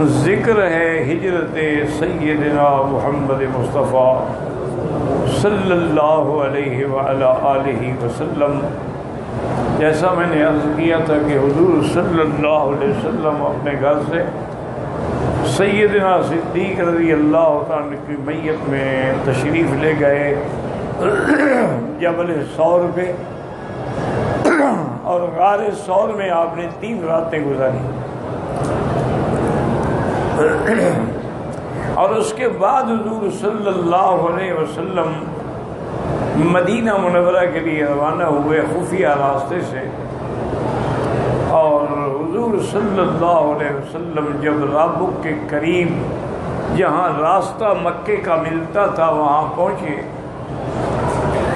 ذکر ہے ہجرت سیدنا محمد مصطفیٰ صلی اللہ علیہ وعلا آلہ وسلم۔ جیسا میں نے عرض کیا تھا کہ حضور صلی اللہ علیہ وسلم اپنے گھر سے سیدنا صدیق رضی اللہ تعالیٰ کی میت میں تشریف لے گئے جبل ثور پہ، اور غار ثور میں آپ نے 3 راتیں گزاری، اور اس کے بعد حضور صلی اللہ علیہ وسلم مدینہ منورہ کے لیے روانہ ہوئے خفیہ راستے سے، اور حضور صلی اللہ علیہ وسلم جب رابغ کے قریب جہاں راستہ مکے کا ملتا تھا وہاں پہنچے،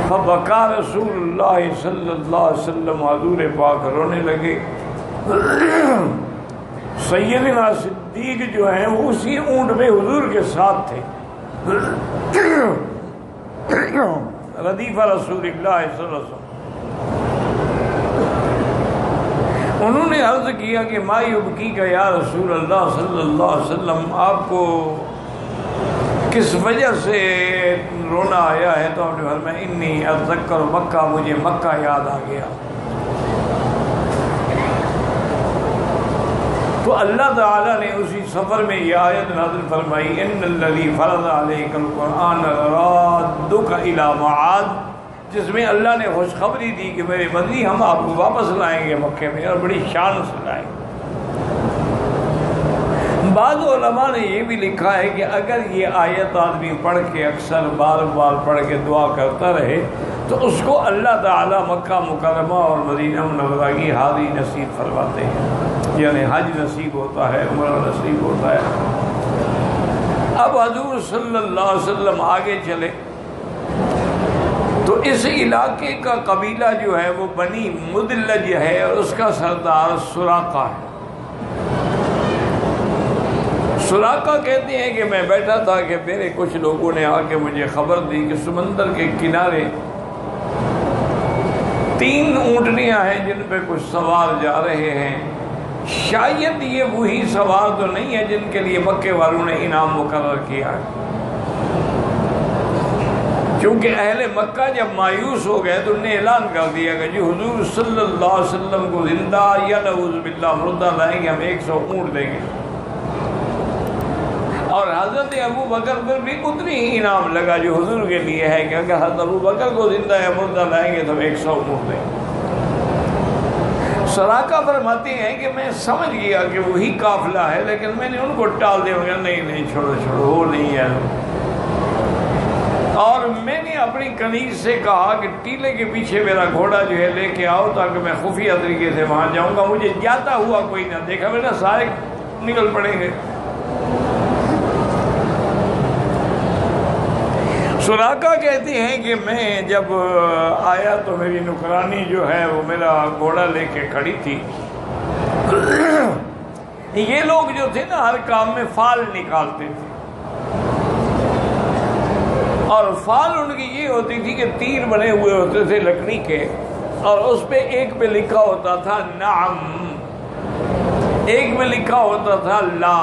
فبکا رسول اللہ صلی اللہ علیہ وسلم، حضور پاک رونے لگے۔ سیدنا صدیق جو ہیں وہ اسی اونٹ میں حضور کے ساتھ تھے، ردیف رسول اللہ صلی اللہ علیہ وسلم۔ انہوں نے عرض کیا کہ ما یبکیک یا رسول اللہ صلی اللہ علیہ وسلم، آپ کو کس وجہ سے رونا آیا ہے؟ تو آپ نے فرمایا انی اتذکر مکہ، مجھے مکہ یاد آ گیا۔ تو اللہ تعالیٰ نے اسی سفر میں یہ آیت نازل فرمائی، ان الذی فرض علیک القرآن لرادک الی معاد، جس میں اللہ نے خوشخبری دی کہ میرے مدنی ہم آپ کو واپس لائیں گے مکے میں، اور بڑی شان سے لائیں گے۔ بعض علماء نے یہ بھی لکھا ہے کہ اگر یہ آیت آدمی پڑھ کے اکثر بار بار پڑھ کے دعا کرتا رہے تو اس کو اللہ تعالیٰ مکہ مکرمہ اور مدینہ منورہ کی حاضری نصیب فرماتے ہیں، یعنی حج نصیب ہوتا ہے، عمرہ نصیب ہوتا ہے۔ اب حضور صلی اللہ علیہ وسلم آگے چلے تو اس علاقے کا قبیلہ جو ہے وہ بنی مدلج ہے، اور اس کا سردار سراقہ ہے۔ سراقہ کہتے ہیں کہ میں بیٹھا تھا کہ میرے کچھ لوگوں نے آ کے مجھے خبر دی کہ سمندر کے کنارے 3 اونٹنیاں ہیں جن پہ کچھ سوار جا رہے ہیں، شاید یہ وہی سوار تو نہیں ہے جن کے لیے مکے والوں نے انعام مقرر کیا ہے، کیونکہ اہل مکہ جب مایوس ہو گئے تو انہوں نے اعلان کر دیا کہ جو حضور صلی اللہ علیہ وسلم کو زندہ یا نعوذ باللہ مردہ لائیں گے، ہم 100 اونٹ دیں گے، اور حضرت ابو بکر پر بھی اتنی ہی انعام لگا جو حضور کے لیے ہے کہ اگر حضرت ابو بکر کو زندہ یا مردہ لائیں گے تو ہم 100 اونٹ دیں گے۔ سراقہ فرماتے ہیں کہ میں سمجھ گیا کہ وہی قافلہ ہے، لیکن میں نے ان کو ٹال دیا، نہیں چھوڑو وہ نہیں ہے، اور میں نے اپنی کنیز سے کہا کہ ٹیلے کے پیچھے میرا گھوڑا جو ہے لے کے آؤ تاکہ میں خفیہ طریقے سے وہاں جاؤں گا، مجھے جاتا ہوا کوئی نہ دیکھا، میں نے سارے نکل پڑیں گے۔ سراقہ کہتے ہیں کہ میں جب آیا تو میری نوکرانی جو ہے وہ میرا گھوڑا لے کے کھڑی تھی۔ یہ لوگ جو تھے نا ہر کام میں فال نکالتے تھے، اور فال ان کی یہ ہوتی تھی کہ تیر بنے ہوئے ہوتے تھے لکڑی کے، اور اس پہ ایک پہ لکھا ہوتا تھا نعم، ایک پہ لکھا ہوتا تھا لا،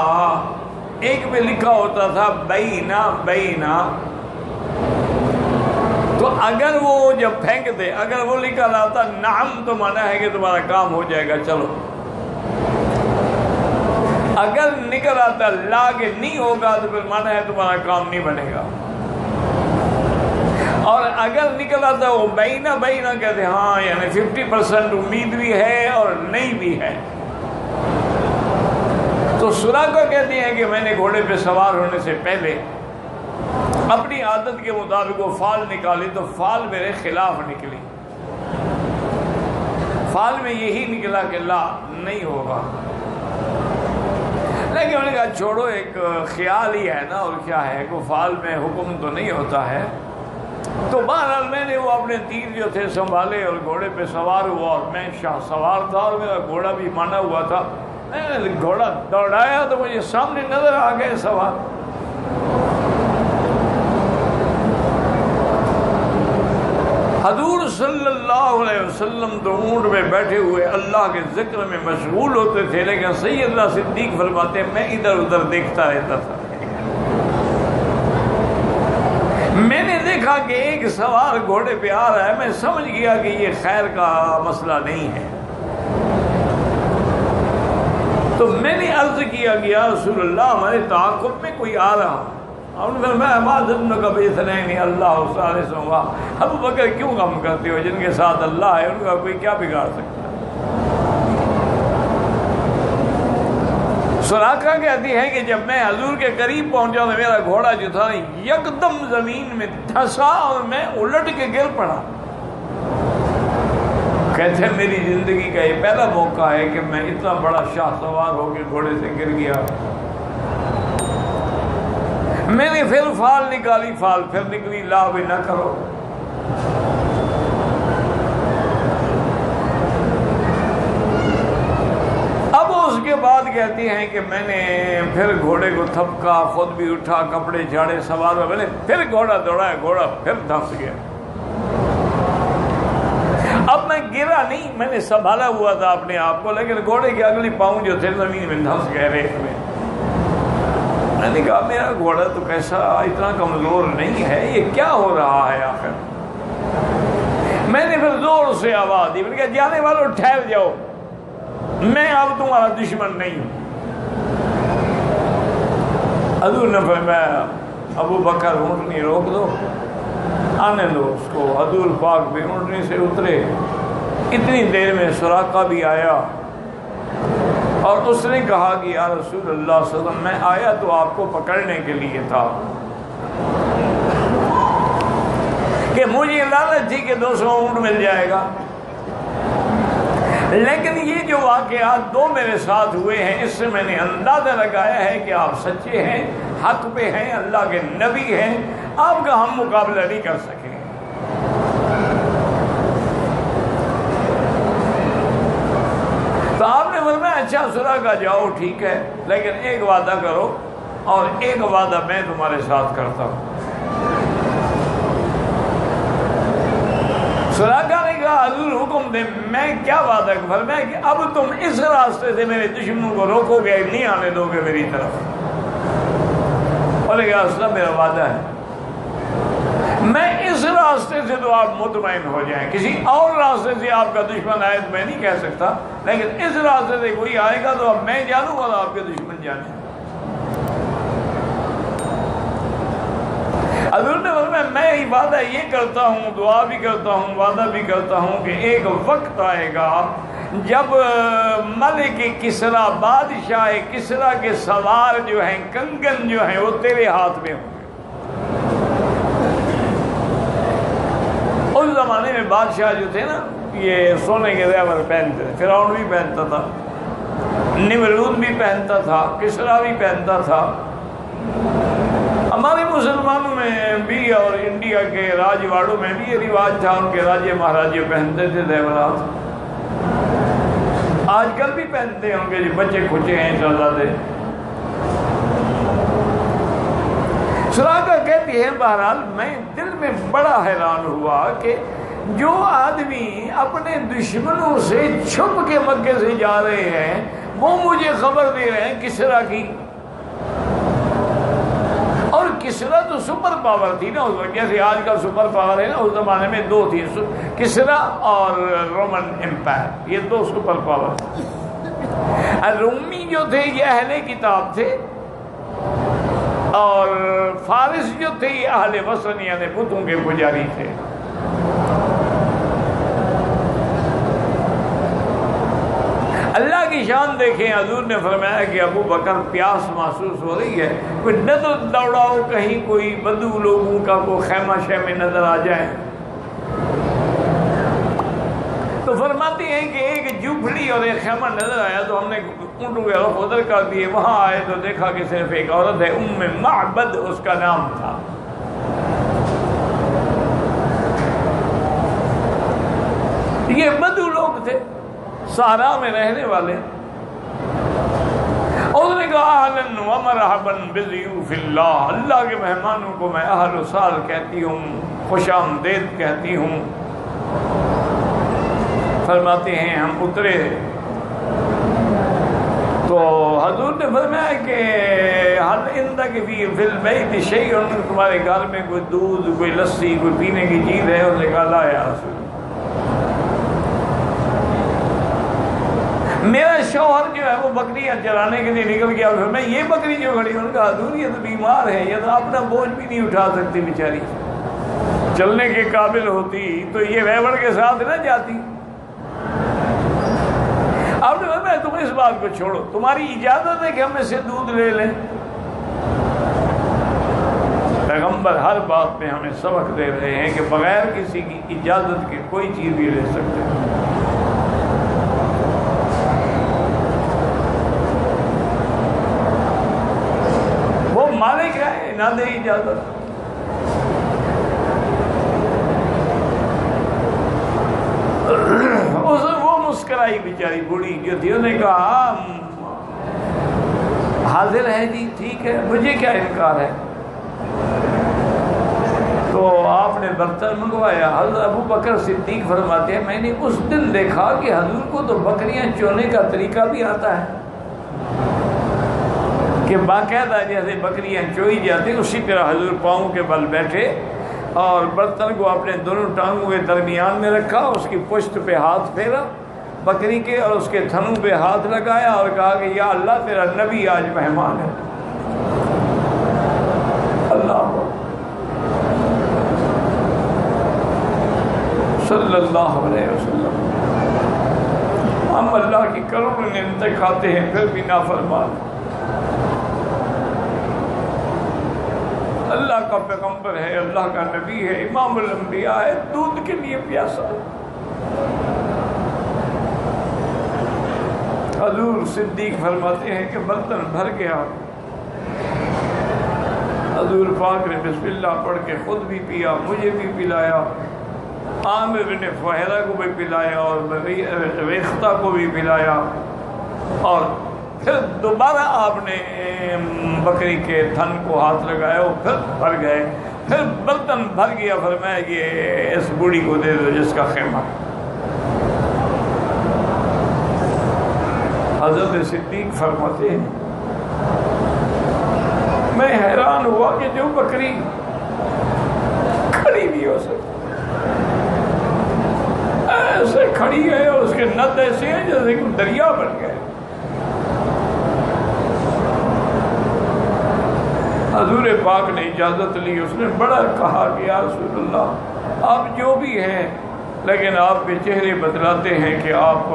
ایک پہ لکھا ہوتا تھا بینا بینا۔ تو اگر وہ جب پھینکتے، اگر وہ لکھا رہا نعم تو مانا ہے کہ تمہارا کام ہو جائے گا، چلو۔ اگر نکل آتا لا کہ نہیں ہوگا تو پھر مانا ہے تمہارا کام نہیں بنے گا، اور اگر نکل آتا وہ بینا بینا کہتے ہاں یعنی 50% امید بھی ہے اور نہیں بھی ہے۔ تو سراقہ کہتے ہیں کہ میں نے گھوڑے پہ سوار ہونے سے پہلے اپنی عادت کے مطابق وہ فال نکالی تو فال میرے خلاف نکلی، فال میں یہی نکلا کہ لا نہیں ہوگا، لیکن میں نے کہا چھوڑو ایک خیال ہی ہے نا، اور کیا ہے کہ فال میں حکم تو نہیں ہوتا ہے۔ تو بہرحال میں نے وہ اپنے تیر جو تھے سنبھالے اور گھوڑے پہ سوار ہوا، اور میں شاہ سوار تھا اور میرا گھوڑا بھی مانا ہوا تھا، میں نے گھوڑا دوڑایا تو مجھے سامنے نظر آ گئے سوار۔ حضور صلی اللہ علیہ وسلم تو اونٹ میں بیٹھے ہوئے اللہ کے ذکر میں مشغول ہوتے تھے، لیکن سیدنا صدیق فرماتے ہیں میں ادھر ادھر دیکھتا رہتا تھا۔ میں نے دیکھا کہ ایک سوار گھوڑے پہ آ رہا ہے، میں سمجھ گیا کہ یہ خیر کا مسئلہ نہیں ہے، تو میں نے عرض کیا کہ یا رسول اللہ ہمارے تعاقب میں کوئی آ رہا، اور میں معذرت کا بیسنین اللہ ثالث ہوں گا، ابو بکر کیوں غم کرتے ہو، جن کے ساتھ اللہ ہے ان کا کوئی کیا بگاڑ سکتا ہے۔ سراقہ کہتی ہے کہ جب میں حضور کے قریب پہنچا تو میرا گھوڑا جو تھا یکدم زمین میں دھسا اور میں الٹ کے گر پڑا۔ کہتے ہیں میری زندگی کا یہ پہلا موقع ہے کہ میں اتنا بڑا شاہ سوار ہو کے گھوڑے سے گر گیا۔ میں نے پھر فال نکالی، فال پھر نکلی، لا بھی نہ کرو۔ اب اس کے بعد کہتی ہیں کہ میں نے پھر گھوڑے کو تھپکا، خود بھی اٹھا، کپڑے جھاڑے، سوار میں نے پھر گھوڑا دوڑایا، گھوڑا پھر دھس گیا۔ اب میں گرا نہیں، میں نے سنبھالا ہوا تھا اپنے آپ کو، لیکن گھوڑے کے اگلی پاؤں جو تھے زمین میں دھس گئے، ریت میں۔ میں نے کہا میرا گھوڑا تو کیسا اتنا کمزور نہیں ہے، یہ کیا ہو رہا ہے آخر؟ میں نے پھر زور سے آواز دی، میں نے کہا جانے والوں ٹھہر جاؤ، میں اب تمہارا دشمن نہیں ہوں۔ حضور نے فرمایا ابو بکر اونٹنی روک دو، آنے دو اس کو۔ حضور پاک بھی اونٹنی سے اترے، اتنی دیر میں سراقہ بھی آیا اور اس نے کہا کہ یا رسول اللہ صلی اللہ علیہ وسلم میں آیا تو آپ کو پکڑنے کے لیے تھا کہ مجھے لالچ تھی کہ 200 اونٹ مل جائے گا، لیکن یہ جو واقعات دو میرے ساتھ ہوئے ہیں اس سے میں نے اندازہ لگایا ہے کہ آپ سچے ہیں، حق پہ ہیں، اللہ کے نبی ہیں، آپ کا ہم مقابلہ نہیں کر سکیں۔ تو آپ نے فرمایا اچھا سراقہ جاؤ ٹھیک ہے، لیکن ایک وعدہ کرو، اور ایک وعدہ میں تمہارے ساتھ کرتا ہوں۔ سراقہ نے کہا حضور حکم دے، میں کیا وعدہ کروں؟ فرمایا کہ اب تم اس راستے سے میرے دشمنوں کو روکو گے، نہیں آنے دو گے میری طرف۔ اور کہا اسلام میرا وعدہ ہے، میں اس راستے سے تو آپ مطمئن ہو جائیں، کسی اور راستے سے آپ کا دشمن آئے تو میں نہیں کہہ سکتا، لیکن اس راستے سے کوئی آئے گا تو اب میں جانوں گا، آپ کے دشمن جانے۔ حضور نے فرمایا میں وعدہ یہ کرتا ہوں، دعا بھی کرتا ہوں، وعدہ بھی کرتا ہوں کہ ایک وقت آئے گا جب ملک کسریٰ، بادشاہ کسریٰ کے سوار جو ہیں، کنگن جو ہیں، وہ تیرے ہاتھ میں ہوں گے۔ اس زمانے میں بادشاہ جو تھے نا یہ سونے کے زیور پہنتے تھے، فرعون بھی پہنتا تھا، نمرود بھی پہنتا تھا، کسریٰ بھی پہنتا تھا۔ ہمارے مسلمانوں میں بھی اور انڈیا کے راجواڑوں میں بھی یہ رواج تھا، ان کے راجے مہاراجے پہنتے تھے زیورات۔ آج کل بھی پہنتے ہیں ان کے جو بچے کھچے ہیں شہزادے۔ سراقہ کہتی ہے بہرحال میں دل میں بڑا حیران ہوا کہ جو آدمی اپنے دشمنوں سے چھپ کے مکے سے جا رہے ہیں وہ مجھے خبر دے رہے ہیں کسریٰ کی، اور کسریٰ تو سپر پاور تھی نا اس وقت، جیسے آج کل سپر پاور ہے نا، اس زمانے میں دو تھی، کسریٰ اور رومن امپائر، یہ دو سپر پاور تھے۔ رومی جو تھے یہ اہل کتاب تھے، اور فارس جو تھے یہ اہل وثن یعنی بتوں کے پجاری تھے۔ اللہ کی شان دیکھیں، حضور نے فرمایا کہ ابو بکر پیاس محسوس ہو رہی ہے، کوئی نظر دوڑاؤ کہیں کوئی بدو لوگوں کا کوئی خیمہ شیمے نظر آ جائے۔ تو فرماتے ہیں کہ ایک جھوپڑی اور ایک خیمہ نظر آیا تو ہم نے اونٹوں کے رخ ادھر کر دیے، وہاں آئے تو دیکھا کہ صرف ایک عورت ہے، ام معبد اس کا نام تھا۔ یہ بدو لوگ تھے، صحرا میں رہنے والے۔ اور نے کہا اہلاً و مرحباً بضیوف اللہ، اللہ کے مہمانوں کو میں اہل و سال کہتی ہوں، خوش آمدید کہتی ہوں۔ فرماتے ہیں ہم اترے تو حضور نے فرمایا کہ حل عندک فی البیت شیء، تمہارے گھر میں کوئی دودھ، کوئی لسی، کوئی پینے کی چیز ہے؟ اس نے کہا لا یا رسول اللہ، میرا شوہر جو ہے وہ بکریاں چرانے کے لیے نکل گیا، پھر میں یہ بکری جو کھڑی ہوں، کہا حضور یہ تو بیمار ہے، یہ تو اپنا بوجھ بھی نہیں اٹھا سکتی بیچاری، چلنے کے قابل ہوتی تو یہ ویوڑ کے ساتھ نہ جاتی۔ آپ نے فرمایا تم اس بات کو چھوڑو، تمہاری اجازت ہے کہ ہم اس سے دودھ لے لیں؟ پیغمبر ہر بات میں ہمیں سبق دے رہے ہیں کہ بغیر کسی کی اجازت کے کوئی چیز بھی لے سکتے ہیں۔ وہ مالک ہے، نہ دے اجازت۔ وہ مسکرائی بیچاری بوڑھی جو تھی، انہوں نے کہا حاضر ہے جی، ٹھیک ہے، مجھے کیا انکار ہے۔ تو آپ نے برتن منگوایا۔ حضرت ابو بکر صدیق فرماتے ہیں میں نے اس دن دیکھا کہ حضور کو تو بکریاں چونے کا طریقہ بھی آتا ہے، کہ باقاعدہ جیسے بکریاں چوئی جاتی اسی طرح حضور پاؤں کے بل بیٹھے اور برتن کو اپنے دونوں ٹانگوں کے درمیان میں رکھا، اس کی پشت پہ ہاتھ پھیرا بکری کے اور اس کے تھنوں پہ ہاتھ لگایا اور کہا کہ یا اللہ تیرا نبی آج مہمان ہے۔ اللہ صلی اللہ علیہ وسلم۔ ہم اللہ کی کروڑوں نعمتیں کھاتے ہیں پھر بھی نافرمان۔ اللہ کا پیغمبر ہے، اللہ کا نبی ہے، امام الانبیاء ہے، دودھ کے لیے پیاسا۔ حضور صدیق فرماتے ہیں کہ برتن بھر گیا، حضور پاک نے بسم اللہ پڑھ کے خود بھی پیا، مجھے بھی پلایا، عامر بن فہرہ کو بھی پلایا اور ریختہ کو بھی پلایا، اور پھر دوبارہ آپ نے بکری کے تھن کو ہاتھ لگایا، وہ پھر بھر گئے، پھر برتن بھر گیا۔ فرمایا کہ اس بوڑھی کو دے دو جس کا خیمہ۔ حضرت صدیق فرماتے ہیں میں حیران ہوا کہ جو بکری کھڑی بھی ہو سکتی ایسے کھڑی ہے اور اس کے نت ایسے ہیں جیسے کہ دریا بن گئے۔ حضور پاک نے اجازت لی، اس نے بڑا کہا کہ یا رسول اللہ آپ جو بھی ہیں، لیکن آپ کے چہرے بتلاتے ہیں کہ آپ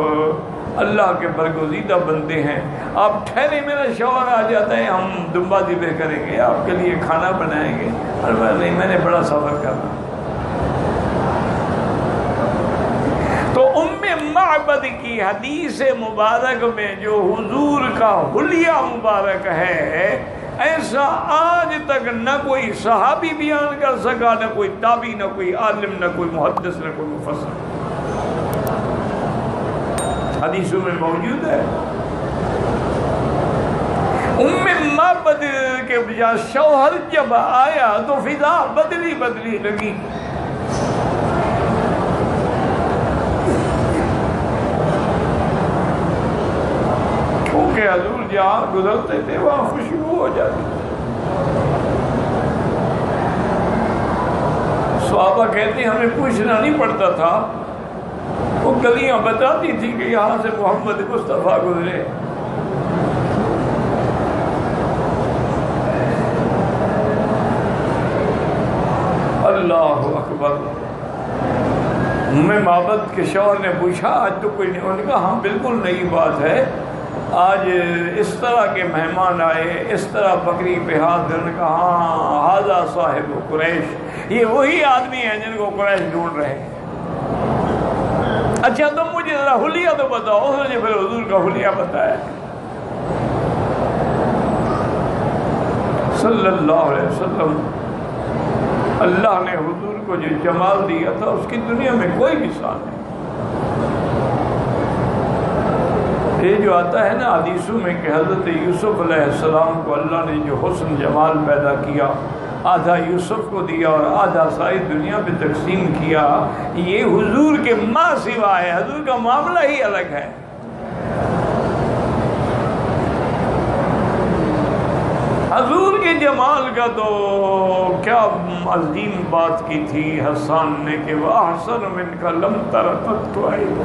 اللہ کے برگزیدہ بندے ہیں، آپ ٹھہرے، میرا شوہر آ جاتا ہے، ہم دمبا ذبح کریں گے، آپ کے لیے کھانا بنائیں گے۔ نہیں، میں نے بڑا سفر کرنا۔ تو ام معبد کی حدیث مبارک میں جو حضور کا حلیہ مبارک ہے، ایسا آج تک نہ کوئی صحابی بیان کر سکا، نہ کوئی تابعی، نہ کوئی عالم، نہ کوئی محدث، نہ کوئی مفسر۔ حدیثوں میں موجود ہے۔ ام معبد کے بجائے شوہر جب آیا تو فضا بدلی لگی۔ کیونکہ حضور جہاں گزرتے تھے وہاں خوشبو ہو جاتی۔ صحابہ کہتے ہیں ہمیں پوچھنا نہیں پڑتا تھا، وہ گلیاں بتاتی تھی کہ یہاں سے محمد مصطفیٰ گزرے۔ اللہ اکبر۔ میں معبد کے شوہر نے پوچھا آج تو کوئی نہیں؟ انہوں نے کہا ہاں بالکل نئی بات ہے، آج اس طرح کے مہمان آئے، اس طرح بکری پہ ہاتھ دھرنے کا۔ ہاں ھذا صاحب قریش، یہ وہی آدمی ہیں جن کو قریش ڈھونڈ رہے ہیں۔ اچھا تم مجھے ذرا حلیہ تو بتاؤ۔ اس نے پھر حضور کا حلیہ بتایا صلی اللہ علیہ وسلم۔ اللہ نے حضور کو جو جمال دیا تھا اس کی دنیا میں کوئی مثال نہیں۔ یہ جو آتا ہے نا حدیثوں میں کہ حضرت یوسف علیہ السلام کو اللہ نے جو حسن جمال پیدا کیا، آدھا یوسف کو دیا اور آدھا ساری دنیا پہ تقسیم کیا، یہ حضور کے ماں سوا ہے، حضور کا معاملہ ہی الگ ہے۔ حضور کے جمال کا تو کیا عظیم بات کی تھی حسان نے کہ وَأَحْسَنُ مِنْكَ لَمْ تَرَ قَطُّ عَيْنٌ،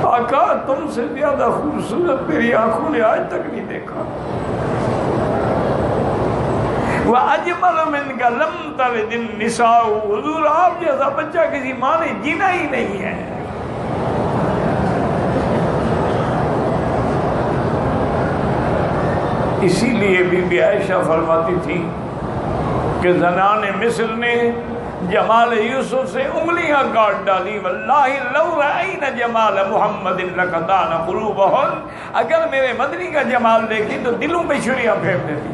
آقا تم سے زیادہ خوبصورت میری آنکھوں نے آج تک نہیں دیکھا۔ وَأَجْمَلُ مِنْكَ لَمْ تَلِدِ النِّسَاءُ، حضور آپ جیسا بچہ کسی ماں نے جینا ہی نہیں ہے۔ اسی لیے بی بی عائشہ فرماتی تھی کہ زنان مصر نے جمال یوسف سے انگلیاں کاٹ ڈالی، واللہ لو رأینا جمال محمد لقطعن قلوبہن، اگر میرے مدنی کا جمال دیکھتی تو دلوں پہ چھریاں پھیر دیتی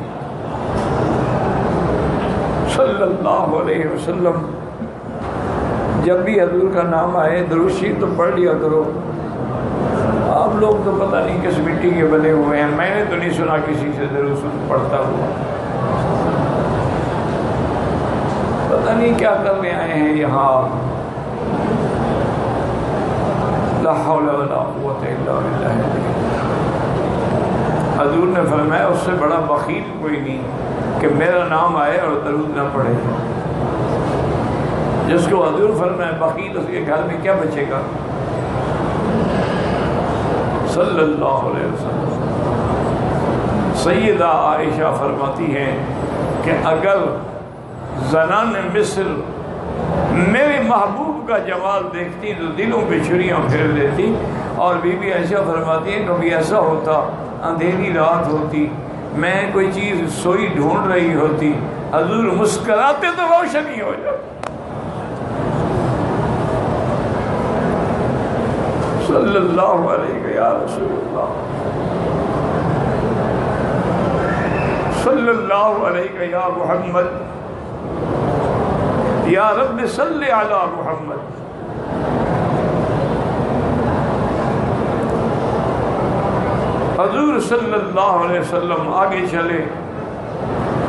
صلی اللہ علیہ وسلم۔ جب بھی حضور کا نام آئے درود شریف تو پڑھ لیا کرو۔ آپ لوگ تو پتہ نہیں کس مٹی کے بنے ہوئے ہیں، میں نے تو نہیں سنا کسی سے درود پڑھتا ہوا، پتہ نہیں کیا کرنے آئے ہیں یہاں۔ لا حول ولا قوت الا باللہ۔ حضور نے فرمایا اس سے بڑا بخیل کوئی نہیں کہ میرا نام آئے اور درود نہ پڑھے۔ جس کو حضور فرمایا بخیل، اس کے گھر میں کیا بچے گا؟ صلی اللہ علیہ وسلم۔ سیدہ عائشہ فرماتی ہیں کہ اگر زنان مصر میرے محبوب کا جمال دیکھتی تو دلوں پہ چھریاں پھیر دیتی۔ اور بی بی عائشہ فرماتی ہیں کبھی ایسا ہوتا، اندھیری رات ہوتی، میں کوئی چیز سوئی ڈھونڈ رہی ہوتی، حضور مسکراتے تو روشنی ہو جاتی۔ صلی اللہ علیہ یا رسول اللہ، صلی اللہ علیہ یا محمد، یا رب صلی علی محمد۔ حضور صلی اللہ علیہ وسلم آگے چلے۔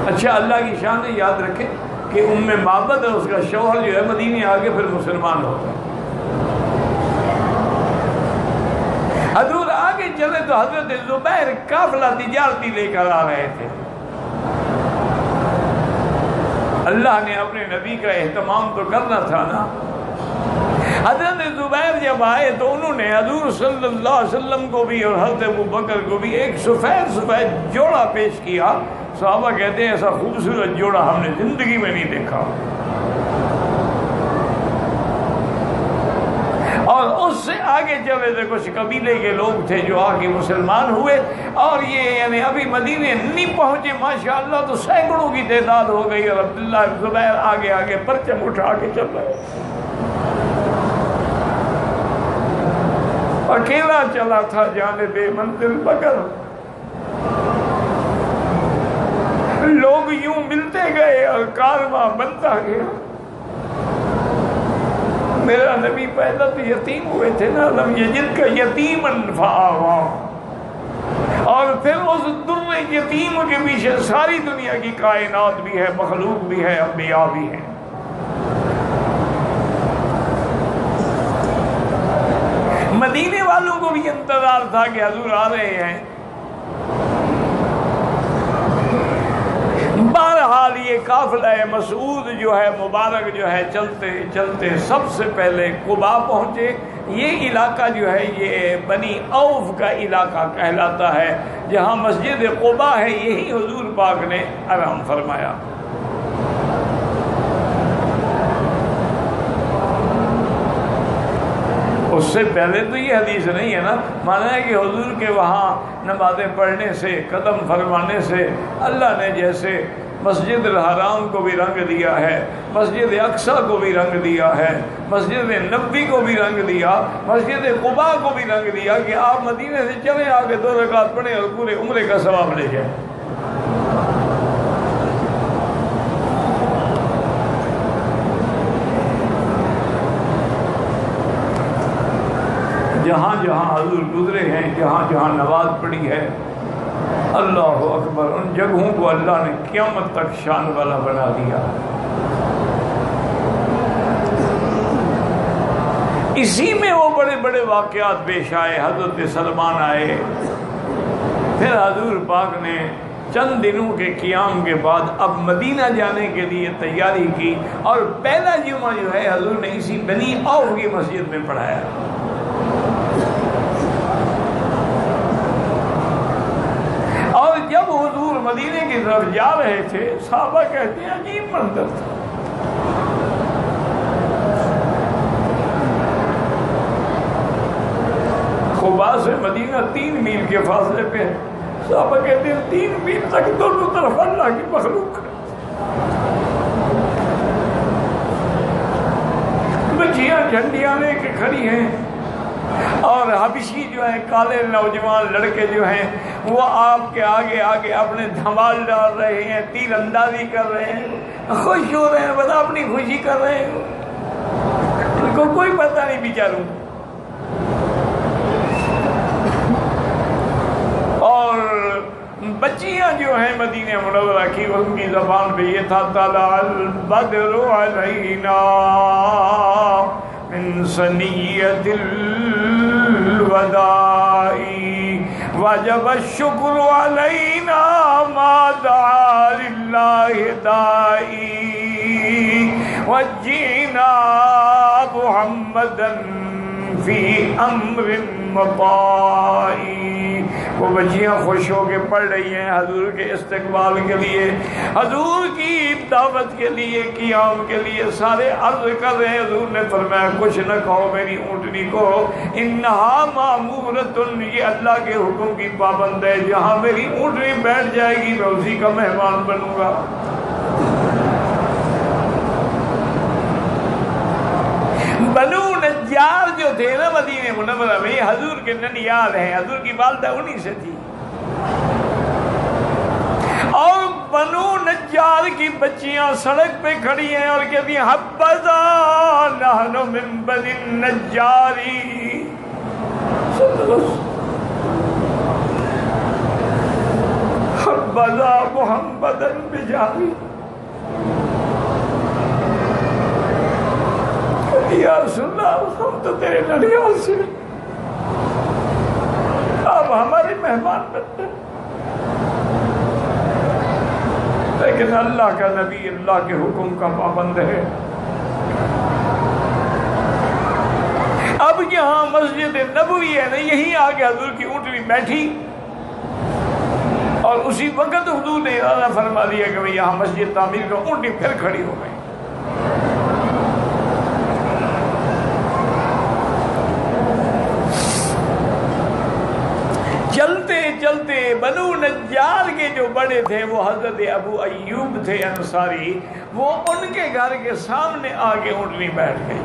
اچھا اللہ کی شان یاد رکھیں کہ ام معبد اور اس کا شوہر جو ہے مدینے آگے پھر مسلمان ہوتا ہے۔ حضور آگے چلے تو حضرت زبیر قافلہ تجارتی لے کر آ رہے تھے۔ اللہ نے اپنے نبی کا اہتمام تو کرنا تھا نا۔ حضرت زبیر جب آئے تو انہوں نے حضور صلی اللہ علیہ وسلم کو بھی اور حضرت ابوبکر کو بھی ایک سفید جوڑا پیش کیا۔ صحابہ کہتے ہیں ایسا خوبصورت جوڑا ہم نے زندگی میں نہیں دیکھا۔ اور اس سے آگے چلے تھے کچھ قبیلے کے لوگ تھے جو آ کے مسلمان ہوئے، اور یہ یعنی ابھی مدینے نہیں پہنچے ماشاءاللہ تو سینکڑوں کی تعداد ہو گئی، اور عبداللہ بن زبیر آگے آگے پرچم اٹھا کے چل رہے، اکیلا چلا تھا جانب منزل بکر۔ لوگ یوں ملتے گئے اور کارواں بنتا گیا۔ میرا نبی پہلا تو یتیم ہوئے تھے نا، لم یجد کا یتیمن فآوا، اور پھر اس در یتیم کے پیچھے ساری دنیا کی کائنات بھی ہے، مخلوق بھی ہے، انبیاء بھی ہیں۔ مدینے والوں کو بھی انتظار تھا کہ حضور آ رہے ہیں۔ بہرحال یہ قافلہ مسعود جو ہے مبارک جو ہے چلتے چلتے سب سے پہلے قباء پہنچے۔ یہ علاقہ جو ہے یہ بنی اوف کا علاقہ کہلاتا ہے، جہاں مسجد قباء ہے، یہی حضور پاک نے آرام فرمایا۔ اس سے پہلے تو یہ حدیث نہیں ہے نا، مانا ہے کہ حضور کے وہاں نمازیں پڑھنے سے، قدم فرمانے سے اللہ نے جیسے مسجد الحرام کو بھی رنگ دیا ہے، مسجد اقصیٰ کو بھی رنگ دیا ہے، مسجد نبوی کو بھی رنگ دیا، مسجد قباء کو بھی رنگ دیا کہ آپ مدینے سے چلے آگے 2 رکعت پڑھیں اور پورے عمرے کا ثواب لے جائیں۔ جہاں جہاں حضور گزرے ہیں، جہاں جہاں نماز پڑھی ہے، اللہ اکبر، ان جگہوں کو اللہ نے قیامت تک شان والا بنا دیا۔ اسی میں وہ بڑے بڑے واقعات پیش آئے۔ حضرت سلمان آئے، پھر حضور پاک نے چند دنوں کے قیام کے بعد اب مدینہ جانے کے لیے تیاری کی، اور پہلا جمعہ جو ہے حضور نے اسی بنی عوف کی مسجد میں پڑھایا۔ اور جب حضور مدینے کی طرف جا رہے تھے، صحابہ کہتے ہیں عجیب منظر تھا۔ قباء سے مدینہ 3 میل کے فاصلے پہ ہے۔ صحابہ کہتے ہیں 3 میل تک دونوں طرف اللہ کی مخلوق ہے، بچیاں جھنڈیاں لے کے کھڑی ہیں، اور حبشی جو ہیں کالے نوجوان لڑکے جو ہیں وہ آپ کے آگے آگے اپنے دھمال ڈال رہے ہیں، تیر اندازی کر رہے ہیں، خوش ہو رہے ہیں، بتا اپنی خوشی کر رہے ہیں، ان کو کوئی پتہ نہیں بیچاروں۔ اور بچیاں جو ہیں مدینہ منورہ کی، ان کی زبان پہ یہ تھا طلع البدر علینا من ثنیۃ الوداع وجب الشکر علینا ما دعا للہ داعی وجینا محمدا فی امر مطاعی۔ وہ بچیاں خوش ہو کے پڑھ رہی ہیں حضور کے استقبال کے لیے، حضور کی دعوت کے لیے، قیام کے لیے، سارے عرض کر رہے ہیں۔ حضور نے فرمایا کچھ نہ کہو میری اونٹنی کو، انہا مامورۃ، یہ اللہ کے حکم کی پابند ہے، جہاں میری اونٹنی بیٹھ جائے گی میں اسی کا مہمان بنوں گا۔ بنو نجار جو تھے نا مدینہ منورہ میں، حضور کے ننیال ہیں، حضور کی والدہ انہی سے تھی، اور بنو نجار کی بچیاں سڑک پہ کھڑی ہیں اور کہتی ہیں حبذا نحن من بنی النجاری، حبذا محمدا بجاری، یا رسول اللہ ہم تو تیرے ننیال سے، آپ ہمارے مہمان بنتے، لیکن اللہ کا نبی اللہ کے حکم کا پابند ہے۔ اب یہاں مسجد نبوی ہے نا، یہیں آ کے حضور کی اونٹنی بیٹھی، اور اسی وقت حضور نے ارادہ فرما دیا کہ میں یہاں مسجد تعمیر کا، اونٹنی پھر کھڑی ہو گئی۔ چلتے چلتے بنو نجار کے جو بڑے تھے وہ حضرت ابو ایوب تھے انصاری، وہ ان کے گھر کے سامنے آگے اونٹنی بیٹھ گئی۔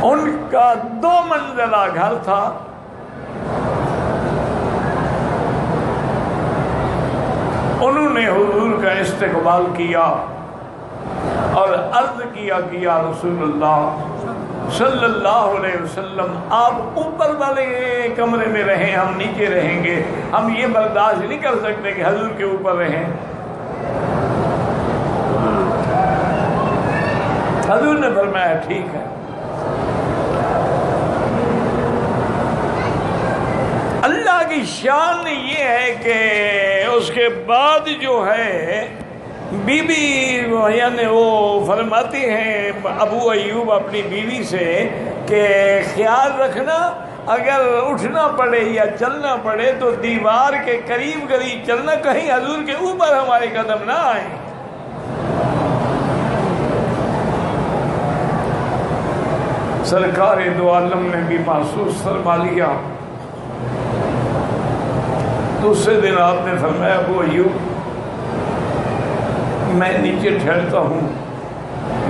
ان کا 2 منزلہ گھر تھا، انہوں نے حضور کا استقبال کیا اور عرض کیا کہ یا رسول اللہ صلی اللہ علیہ وسلم، آپ اوپر والے کمرے میں رہیں، ہم نیچے رہیں گے، ہم یہ برداشت نہیں کر سکتے کہ حضور کے اوپر رہیں۔ حضور نے فرمایا ٹھیک ہے۔ اللہ کی شان یہ ہے کہ اس کے بعد جو ہے بی بی یعنی وہ فرماتے ہیں ابو ایوب اپنی بیوی سے کہ خیال رکھنا اگر اٹھنا پڑے یا چلنا پڑے تو دیوار کے قریب قریب چلنا، کہیں حضور کے اوپر ہمارے قدم نہ آئیں۔ سرکار دو عالم نے بھی محسوس فرما لیا۔ دوسرے دن آپ نے فرمایا ابو ایوب میں نیچے ٹھہرتا ہوں،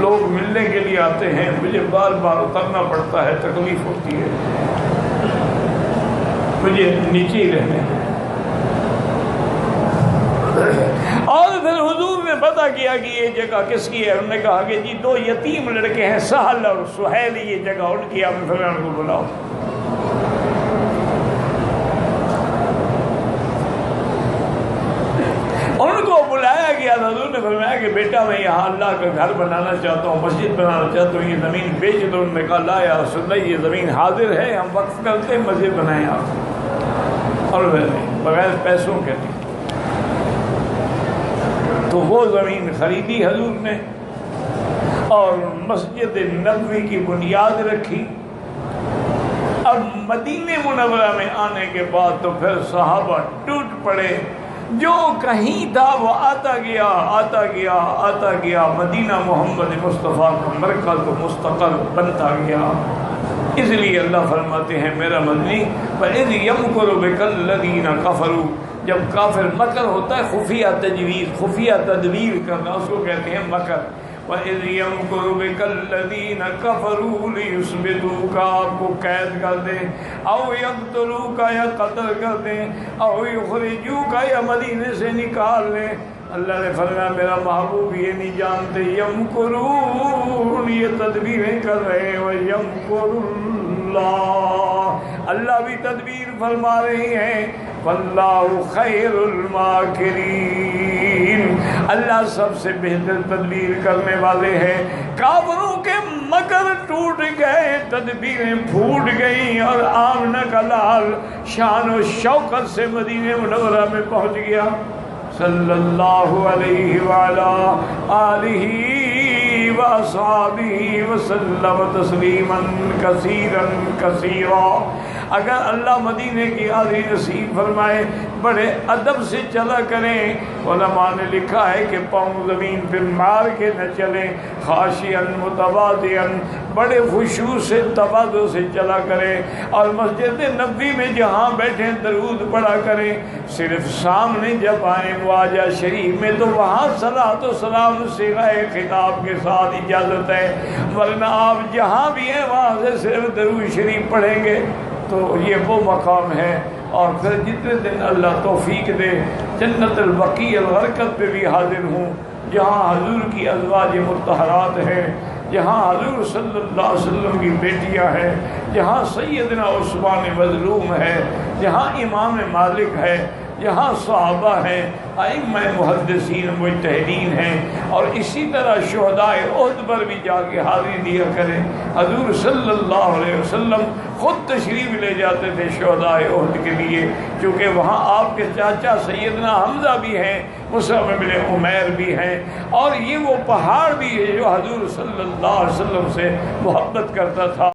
لوگ ملنے کے لیے آتے ہیں، مجھے بار بار اترنا پڑتا ہے، تکلیف ہوتی ہے، مجھے نیچے ہی رہنے دیں۔ اور پھر حضور نے پتہ کیا کہ یہ جگہ کس کی ہے، انہوں نے کہا کہ جی 2 یتیم لڑکے ہیں، سہل اور سہیل، یہ جگہ ان کی، آپ نے فرمایا ان کو بلاؤ۔ بعد حضور نے فرمایا کہ بیٹا میں یہاں اللہ کا گھر بنانا چاہتا ہوں، مسجد بنانا چاہتا ہوں، یہ زمین بیچ دو۔ انہوں نے کہا لا یا رسول اللہ، یہ زمین حاضر ہے، ہم وقف کرتے ہیں، مسجد بنائیں آپ، اور بغیر پیسوں کے نہیں۔ تو وہ زمین خریدی حضور نے اور مسجد نبوی کی بنیاد رکھی۔ اب مدینہ منورہ میں آنے کے بعد تو پھر صحابہ ٹوٹ پڑے، جو کہیں تھا وہ آتا گیا آتا گیا آتا گیا، مدینہ محمد مصطفیٰ کا مرکز و مستقر بنتا گیا۔ اس لیے اللہ فرماتے ہیں میرا مدنی فَإِذْ يَمْكُرُ بِكَ الَّذِينَ كَفَرُوا، جب کافر مکر ہوتا ہے خفیہ تجویز، خفیہ تدبیر کرنا، اس کو کہتے ہیں مکر۔ وَإِذْ يَمْكُرُ بِكَ الَّذِينَ كَفَرُوا لِيُثْبِتُوكَ، آپ کو قید کر دیں، او يَقْتُلُوكَ یا قتل کر دیں، او يُخْرِجُوكَ یا مدینے سے نکال لیں۔ اللہ نے فرمایا میرا محبوب یہ نہیں جانتے، یمکرون، یہ تدبیریں کر رہے ہیں، وَيَمْكُرُ اللَّهُ، اللہ بھی تدبیر فرما رہے ہیں، وَاللَّهُ خَيْرُ الْمَاكِرِينَ، اللہ سب سے بہتر تدبیر کرنے والے ہیں۔ کافروں کے مکر ٹوٹ گئے، تدبیریں پھوٹ گئیں، اور آمنہ کا لال شان و شوکت سے مدینہ منورہ میں پہنچ گیا، صلی اللہ علیہ وعلا آلہ واصحابہ وسلم تسلیما کثیرا کثیرا۔ اگر اللہ مدینے کی حاضری نصیب فرمائے بڑے ادب سے چلا کریں، علماء نے لکھا ہے کہ پاؤں زمین پہ مار کے نہ چلیں، خاشعا متواضعا، بڑے خشوع سے تواضع سے چلا کریں، اور مسجد نبوی میں جہاں بیٹھیں درود پڑھا کریں۔ صرف سامنے جب آئیں واجہ شریف میں تو وہاں صلاۃ و سلام صیغہ خطاب کے ساتھ اجازت ہے، ورنہ آپ جہاں بھی ہیں وہاں سے صرف درود شریف پڑھیں گے تو یہ وہ مقام ہے۔ اور پھر جتنے دن اللہ توفیق دے جنت البقیع الغرقد پہ بھی حاضر ہوں، جہاں حضور کی ازواج مطہرات ہیں، جہاں حضور صلی اللہ علیہ وسلم کی بیٹیاں ہیں، جہاں سیدنا عثمان مظلوم ہے، جہاں امام مالک ہے، جہاں صحابہ ہیں، ائمہ محدثین مجتہدین ہیں، اور اسی طرح شہداء احد پر بھی جا کے حاضری دیا کریں۔ حضور صلی اللہ علیہ وسلم خود تشریف لے جاتے تھے شہداء احد کے لیے، کیونکہ وہاں آپ کے چاچا سیدنا حمزہ بھی ہیں، مصعب بن عمیر بھی ہیں، اور یہ وہ پہاڑ بھی ہے جو حضور صلی اللہ علیہ وسلم سے محبت کرتا تھا۔